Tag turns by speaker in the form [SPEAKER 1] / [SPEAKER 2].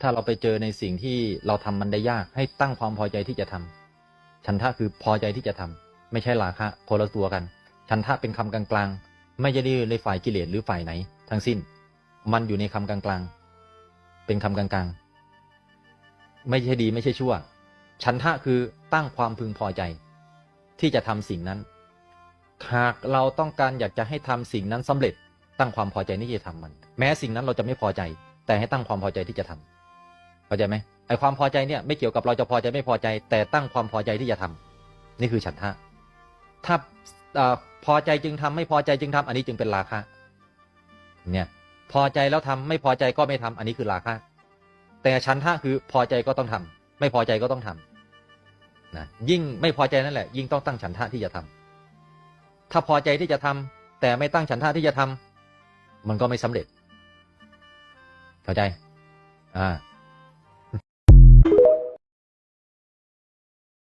[SPEAKER 1] ถ้าเราไปเจอในสิ่งที่เราทำมันได้ยากให้ตั้งความพอใจที่จะทำฉันทะคือพอใจที่จะทำไม่ใช่ราคะคนละตัวกันฉันทะเป็นคำกลางๆไม่ใช่ในฝ่ายกิเลสหรือฝ่ายไหนทั้งสิ้นมันอยู่ในคำกลางๆเป็นคำกลางๆไม่ใช่ดีไม่ใช่ชั่วฉันทะคือตั้งความพึงพอใจที่จะทำสิ่งนั้นหากเราต้องการอยากจะให้ทำสิ่งนั้นสำเร็จตั้งความพอใจที่จะทำมันแม้สิ่งนั้นเราจะไม่พอใจแต่ให้ตั้งความพอใจที่จะทำเข้าใจไหมไอ้ความพอใจเนี่ยไม่เกี่ยวกับเราจะพอใจไม่พอใจแต่ตั้งความพอใจที่จะทำนี่คือฉันทะถ้าพอใจจึงทำไม่พอใจจึงทำอันนี้จึงเป็นราคะเนี่ยพอใจแล้วทำไม่พอใจก็ไม่ทำอันนี้คือราคะแต่ฉันทะคือพอใจก็ต้องทำไม่พอใจก็ต้องทำนะยิ่งไม่พอใจนั่นแหละยิ่งต้องตั้งฉันทะที่จะทำถ้าพอใจที่จะทำแต่ไม่ตั้งฉันทะที่จะทำมันก็ไม่สำเร็จเข้าใจ